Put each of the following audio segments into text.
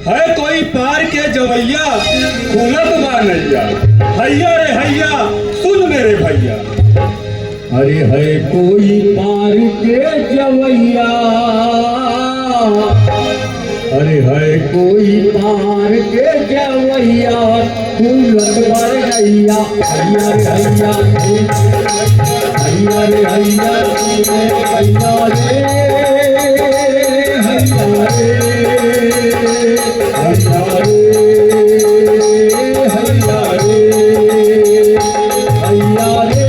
है कोई पार के जवैया खुलत बा नैया, हैया रे हैया सुन मेरे भैया। अरे है कोई पार के जवैया, अरे है कोई पार के जवैया खुलत बा नैया, हैया रे हैया हैया रे हैया हैया रे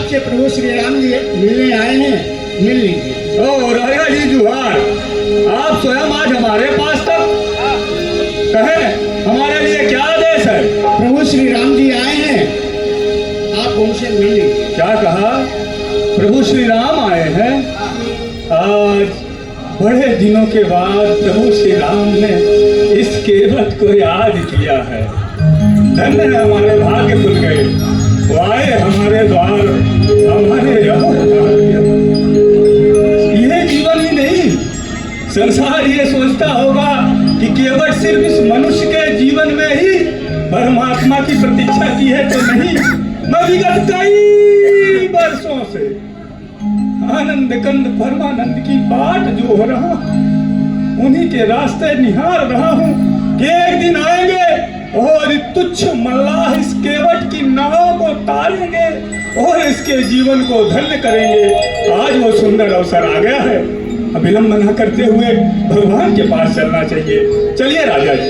आपसे प्रभु श्री राम जी मिलने आए हैं, मिल लीजिए। ओ राजा जी जुहार, आप स्वयं आज हमारे पास तक कहें हमारे लिए क्या आदेश है? प्रभु श्री राम जी आए हैं, आप उनसे मिल लीजिए। क्या कहा? प्रभु श्री राम आए हैं? आज बड़े दिनों के बाद प्रभु श्री राम ने इस केवट को याद किया है। धन्य है हमारे भाग्य खुल गए, वो आए हमारे द्वार, हमारे ये जीवन ही नहीं, संसार ये सोचता होगा कि केवल सिर्फ इस मनुष्य के जीवन में ही परमात्मा की प्रतीक्षा की है, तो नहीं। मैं विगत कई वर्षों से आनंद कंद परमानंद की बाट जो हो रहा हूं, उन्हीं के रास्ते निहार रहा हूं कि एक दिन आएंगे और तुच्छ मल्लाह इस केवट की नाव को तारेंगे और इसके जीवन को धन्य करेंगे। आज वो सुंदर अवसर आ गया है, विलंब न करते हुए भगवान के पास चलना चाहिए। चलिए राजा जी।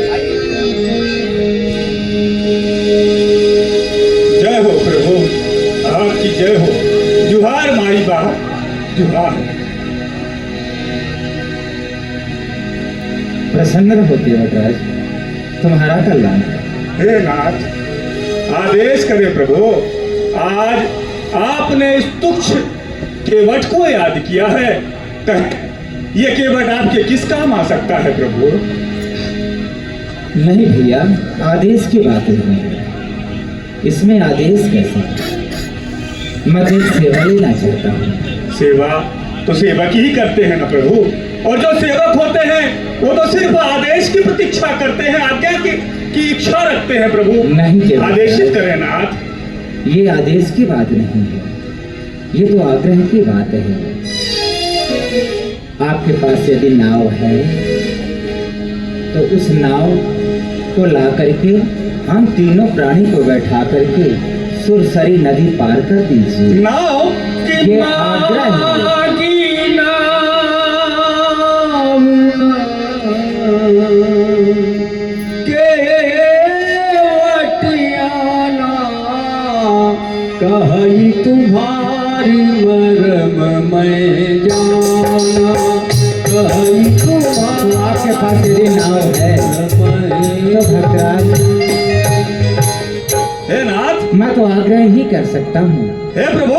जय हो प्रभु, आपकी जय हो। जुहार माई बाप, जुहार। प्रसन्न होते वटराज, तुम्हारा कल्याण। हे नाथ, आदेश करे प्रभु। आज आपने इस तुच्छ केवट को याद किया है, ये केवट आपके किस काम आ सकता है प्रभु? नहीं भैया, आदेश की बात नहीं है, इसमें आदेश कैसे? मैं तो सेवा लेना चाहता हूँ। सेवा तो सेवक ही करते हैं ना प्रभु, और जो सेवक होते हैं वो तो सिर्फ आदेश की प्रतीक्षा करते हैं, आज्ञा की इच्छा रखते हैं प्रभु। नहीं, आदेशित करें नाथ। ये आदेश की बात नहीं है, ये तो आग्रह की बात है। आपके पास यदि नाव है तो उस नाव को ला करके हम तीनों प्राणी को बैठा करके सुरसरी नदी पार कर दीजिए। नाव ये आग्रह है। कहीं तुम्हारी मरम मैं जाना, कहीं तुम्हारा। आपके पास यदि नाव है तो भक्तराज, हे नाथ, मैं तो आग्रह ही कर सकता हूँ। हे प्रभु,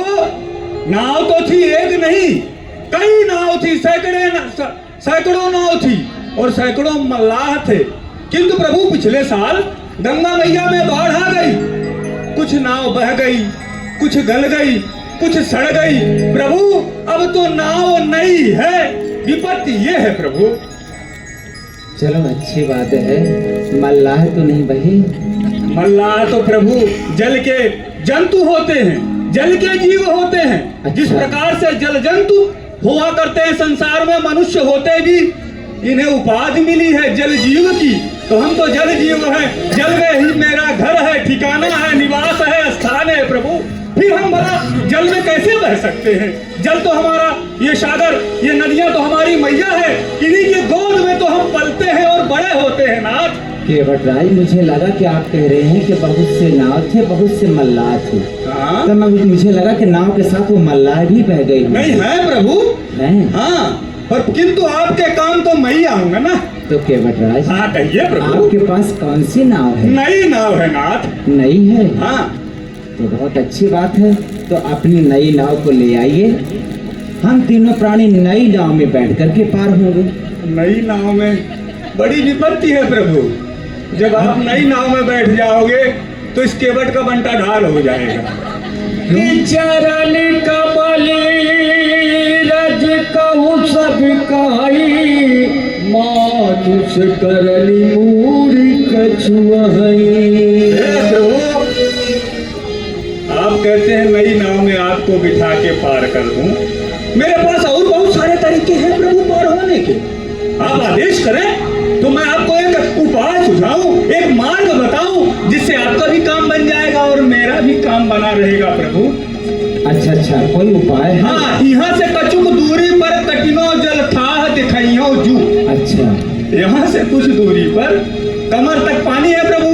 नाव तो थी एक नहीं, कई नाव थी, सैकड़ों नाव थी और सैकड़ों मल्लाह थे। किंतु प्रभु पिछले साल गंगा मैया में बाढ़ आ गई, कुछ नाव बह गई, कुछ गल गई, कुछ सड़ गई। प्रभु अब तो नाव नई है, विपत्ति ये है प्रभु। चलो अच्छी बात है, मल्लाह तो नहीं बही। मल्लाह तो प्रभु जल के जंतु होते हैं, जल के जीव होते हैं। अच्छा। जिस प्रकार से जल जंतु हुआ करते हैं संसार में, मनुष्य होते भी इन्हें उपाधि मिली है जल जीव की, तो हम तो जल जीव हैं। जल में ही मेरा घर है, ठिकाना है, निवास है, स्थान है प्रभु। फिर हम भला जल में कैसे बह सकते हैं? जल तो हमारा, ये सागर, ये नदियां तो हमारी मैया है, इन्हीं के गोद में तो हम पलते हैं और बड़े होते हैं नाथ। केवटराज, मुझे लगा कि आप कह रहे हैं कि बहुत से नाव थे, बहुत से मल्लाह थे। हाँ? तो मुझे लगा कि नाव के साथ वो मल्लाह भी बह गई। नहीं है प्रभु, हैं? हाँ, पर किंतु आपके काम तो मैं ही आऊंगा ना। तो केवटराज, हाँ कहिए प्रभु। आपके पास कौन सी नाव है? नई नाव है नाथ। नई है? हाँ, तो बहुत अच्छी बात है। तो अपनी नई नाव को ले आइए, हम तीनों प्राणी नई नाव में बैठ करके पार होंगे। नई नाव में बड़ी विपत्ति है प्रभु। जब आप नई नाव में बैठ जाओगे तो इस केवट का बंटा ढाल हो जाएगा। चरण कमल रज कहु सब काई, मानुष करनी मूरी कछुआई। हे प्रभु, आप कहते हैं नई नाव में आपको बिठा के पार कर दूं। मेरे पास और बहुत सारे तरीके हैं प्रभु पार होने के। आप आदेश करें तो मैं आपको एक उपाय सुझाऊं, एक मार्ग बताऊं, जिससे आपका भी काम बन जाएगा और मेरा भी काम बना रहेगा प्रभु। अच्छा अच्छा, कोई उपाय है? हाँ, यहाँ से कछुक दूरी पर कटिनो जल थाह दिखाइयो जू। अच्छा, यहाँ से कुछ दूरी पर कमर तक पानी है प्रभु,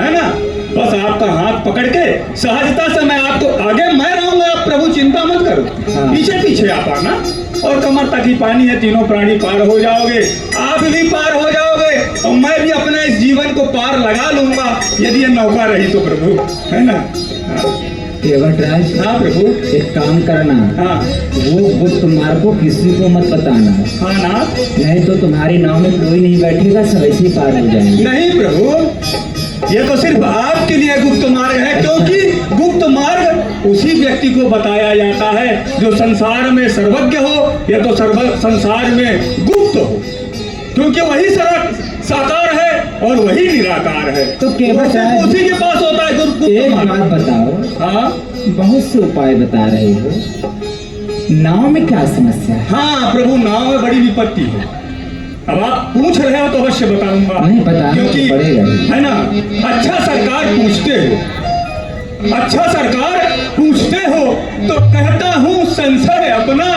है ना। बस आपका हाथ पकड़ के सहजता से मैं आपको आगे मैं रहूंगा, आप प्रभु चिंता मत करो। हाँ। पीछे पीछे आप आना और कमर तक ही पानी है, तीनों प्राणी पार हो जाओगे, आप भी पार हो जाओगे और मैं भी अपने इस जीवन को पार लगा लूंगा, यदि ये नौका रही तो प्रभु, है ना। हाँ। केवटराज, हाँ प्रभु। एक काम करना, हाँ वो गुप्त मार्ग को किसी को मत बताना। हाँ ना, नहीं तो तुम्हारी नाव में कोई नहीं बैठेगा, सब ऐसे ही पार हो जाएंगे। नहीं प्रभु, ये तो सिर्फ आपके लिए गुप्त मार्ग है, क्योंकि गुप्त मार्ग उसी व्यक्ति को बताया जाता है जो संसार में सर्वज्ञ हो या तो संसार में गुप्त हो, क्योंकि वही साकार है और वही निराकार है। तो केवल उसी के पास होता है गुप्त एक मार्ग। बात बताओ, हाँ, बहुत से उपाय बता रहे हो, नाव में क्या समस्या है? हाँ प्रभु, नाव में बड़ी विपत्ति है। अब आप पूछ रहे हो तो अवश्य बताऊंगा। नहीं, बताना क्योंकि तो पड़ेगा ही। है ना, अच्छा सरकार पूछते हो, अच्छा सरकार पूछते हो तो कहता हूँ संशय अपना,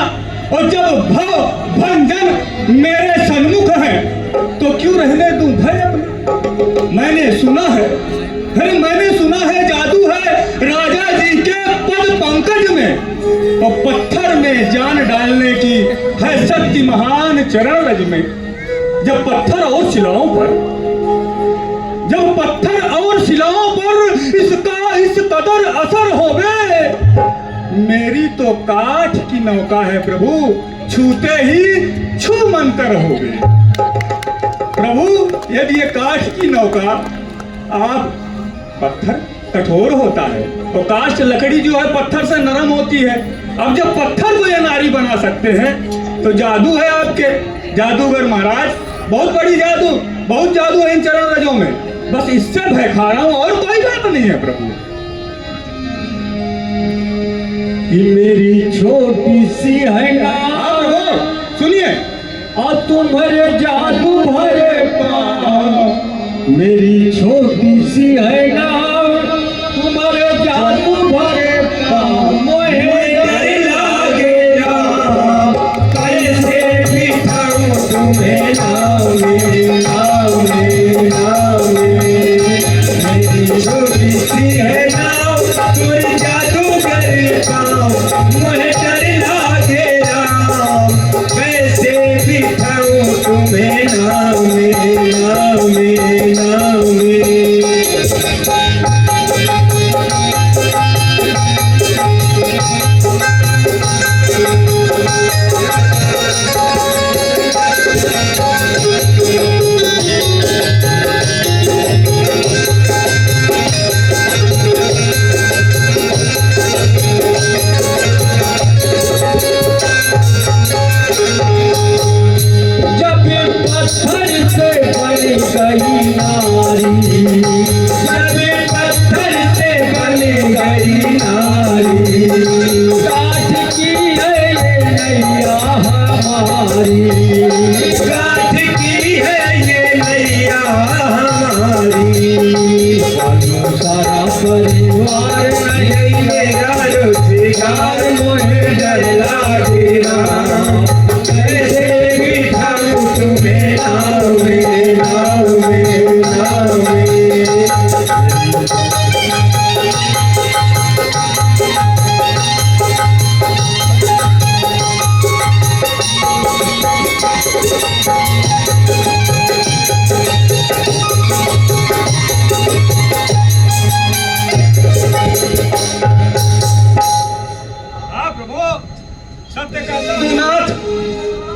और जब भव भंजन मेरे सन्मुख है तो क्यों रहने दूं भय अपना। मैंने सुना है, अरे मैंने सुना है जादू है राजा जी के पद पंकज में, और पत्थर में जान डालने की है शक्ति महान चरण रज में। जब पत्थर और शिलाओं पर, जब पत्थर और शिलाओं पर इसका इस कदर असर होवे, मेरी तो काठ की नौका है प्रभु, छूते ही छू मंतर होवे। प्रभु, यदि ये काठ की नौका, आप पत्थर कठोर होता है तो काष्ठ लकड़ी जो है पत्थर से नरम होती है। अब जब पत्थर को ये नारी बना सकते हैं तो जादू है आपके जादूगर महाराज, बहुत बड़ी जादू, बहुत जादू है इन चरण रजों में। बस इससे भय खा रहा हूं और कोई बात नहीं है प्रभु। कि मेरी छोटी सी है ना, सुनिए, और तुम्हारे जादू भरे पाँव, मेरी छोटी सी है ना, तुम्हारे जादू भरे पाँव, मोहे डर लागेगा, कैसे बिठाऊं तुम्हें नाव में, नाव में, नाव में। मेरी छोटी सी है नाव, तुम्हारे जादू भरे पाँव, मोहे डर लागेगा, कैसे बिठाऊं तुम्हें नाव में, नाव में, नाव में। नैया हमारी, गाठ की है ये नैया हमारी, सानो सारा परिवार नहीं मेरा रोजगार मोहे डर लागे राम, कैसे बिठाऊं तुम्हें नाव में, नाव में, नाव में। सत्य कहता हूं नाथ,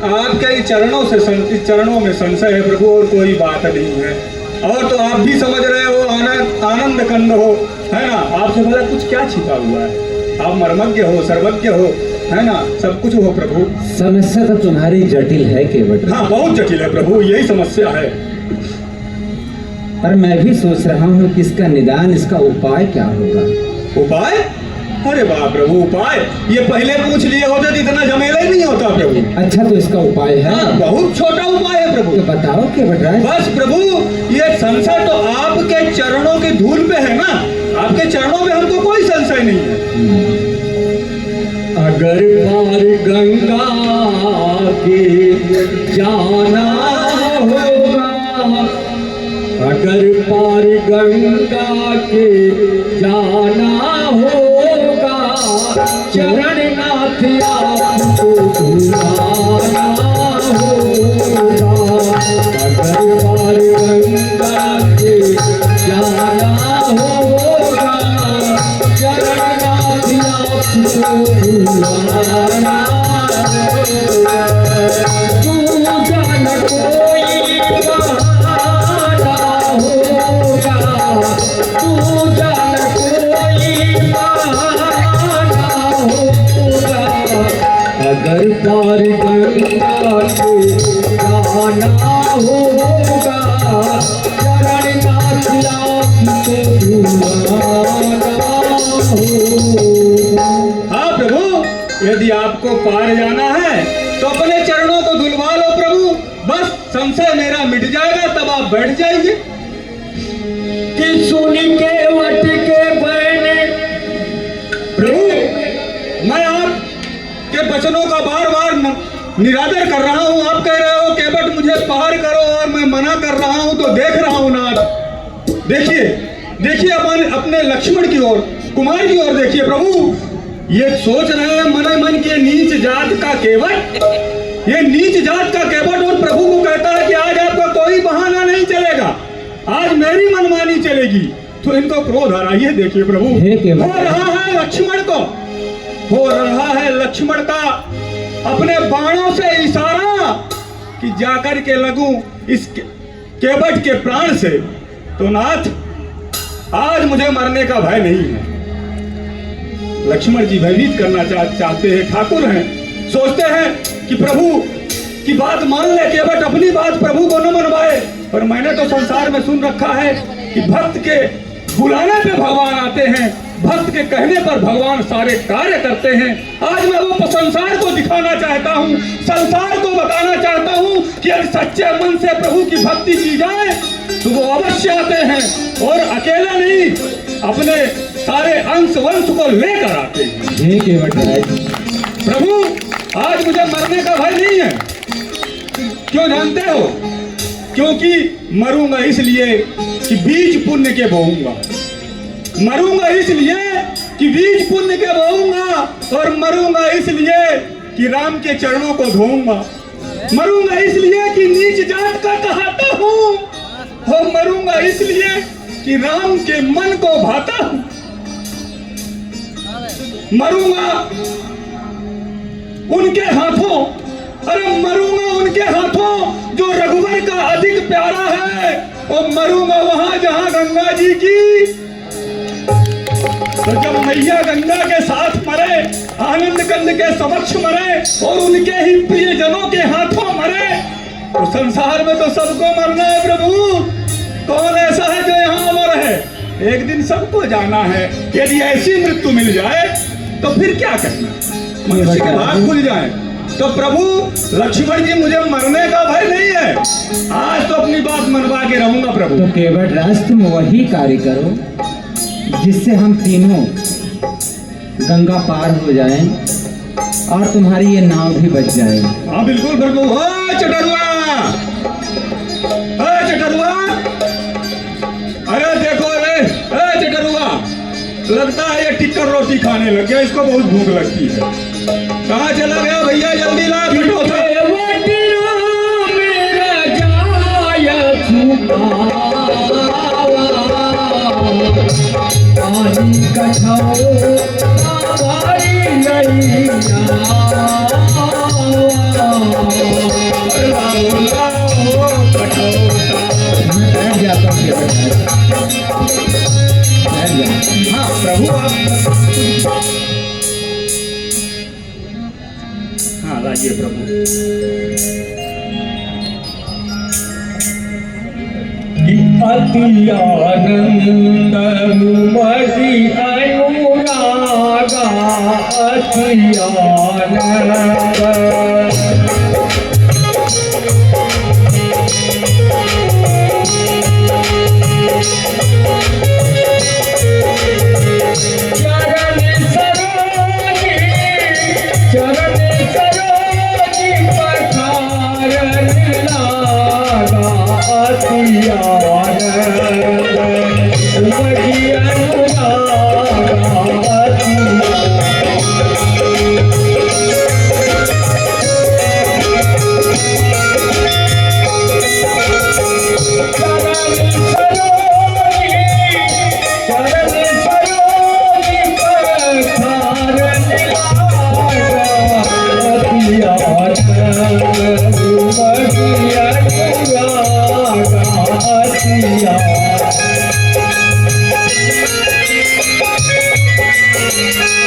आपके ही चरणों से इस चरणों में संशय है प्रभु, और कोई बात नहीं है। और तो आप भी समझ रहे हो, आनंद कंद हो, है ना। आपसे भला कुछ क्या छिपा हुआ है? आप मर्मज्ञ हो, सर्वज्ञ हो, है ना, सब कुछ हो प्रभु। समस्या तो तुम्हारी जटिल है केवट। हाँ, बहुत जटिल है प्रभु, यही समस्या है। पर मैं भी सोच रहा हूँ कि इसका निदान, इसका उपाय क्या होगा। उपाय? अरे वाह प्रभु, उपाय ये पहले पूछ लिए होते तो इतना झमेला ही नहीं होता प्रभु। अच्छा, तो इसका उपाय है? हाँ, बहुत छोटा उपाय है प्रभु। तो बताओ केवट राय। बस प्रभु, ये संशय तो आपके चरणों की धूल पे है ना, आपके चरणों में हमको कोई संशय नहीं है। अगर पार गंगा के जाना होगा, अगर पार गंगा के जाना होगा, चरण नाथ आपको बुलाना होगा। अगर पार गंगा के जाना होगा, चरण नाथ आपको बुलाना होगा। तू जान कोई बहाना होगा, तू जान कोई बहाना होगा। अगर पार गंगा के जाना होगा, चरण नाथ आपको बुलाना होगा। हाँ प्रभु, यदि आपको पार जाना है तो अपने चरणों को धुलवा लो प्रभु, बस संशय मेरा मिट जाएगा, तब आप बैठ जाएंगे। कि सुन के वट के बहने प्रभु, मैं आपके वचनों का बार बार निरादर कर रहा हूँ। आप कह रहे हो केवट मुझे पार करो, और मैं मना कर रहा हूँ, तो देख रहा हूँ नाथ। देखिए देखिए अपने लक्ष्मण की ओर, कुमार की ओर देखिए प्रभु। ये सोच रहे हैं मन मन के नीच जात का केवट, ये नीच जात का केवट, और प्रभु को कहता है कि आज आपका कोई बहाना नहीं चलेगा, आज मेरी मनमानी चलेगी। तो इनको क्रोध आ रहा है, ये देखिए प्रभु, हो रहा है लक्ष्मण को, हो रहा है लक्ष्मण का अपने बाणों से इशारा कि जाकर के लगूं इस केवट के प्राण से। तो नाथ, आज मुझे मरने का भय नहीं है। लक्ष्मण जी भयभीत करना चाहते हैं, ठाकुर हैं, सोचते हैं कि प्रभु की बात मान ले, केवट अपनी बात प्रभु को न मनवाए। पर मैंने तो संसार में सुन रखा है कि भक्त के बुलाने पे भगवान आते हैं, भक्त के कहने पर भगवान सारे कार्य करते हैं। आज मैं वो संसार को दिखाना चाहता हूँ, संसार को बताना चाहता हूँ कि अगर सच्चे मन से प्रभु की भक्ति की जाए तो वो अवश्य आते हैं, और अकेला नहीं, अपने सारे अंश वंश को लेकर आते हैं। प्रभु, आज मुझे मरने का भय नहीं है। क्यों जानते हो? क्योंकि मरूंगा इसलिए कि बीज पुण्य के बोऊंगा, मरूंगा इसलिए कि बीज पुण्य के बोऊंगा, और मरूंगा इसलिए कि राम के चरणों को धोऊंगा, मरूंगा इसलिए कि नीच जात का कहता हूँ, और मरूंगा इसलिए कि राम के मन को भाता हूँ। मरूंगा उनके हाथों, अरे मरूंगा उनके हाथों जो रघुवर का अधिक प्यारा है, और मरूंगा वहां जहां गंगा जी की। तो जब मैया गंगा के साथ मरे, आनंद कंद के समक्ष मरे, और उनके ही प्रियजनों के हाथों मरे, तो संसार में तो सबको मरना है प्रभु। कौन ऐसा है जो यहाँ अमर है? एक दिन सबको जाना है। यदि ऐसी मृत्यु मिल जाए तो फिर क्या करना? मनुष्य के भाग खुल जाए, तो प्रभु लक्ष्मण जी मुझे मरने का भय नहीं है, आज तो अपनी बात मनवा के रहूंगा प्रभु। तो केवट राज तुम वही कार्य करो जिससे हम तीनों गंगा पार हो जाएं और तुम्हारी ये नाव भी बच जाए। हाँ बिल्कुल प्रभु। ओ चटरुआ, चटरुआ, अरे देखो रे, चटरुआ, लगता है ये टिक्कर रोटी खाने लग गया, इसको बहुत भूख लगती है। कहाँ चला गया भैया, जल्दी ला बिठो था। हाँ प्रभु आप, हाँ लाइए प्रभु। अति आनंद मदि अनुरागा अति आनंद Yeah.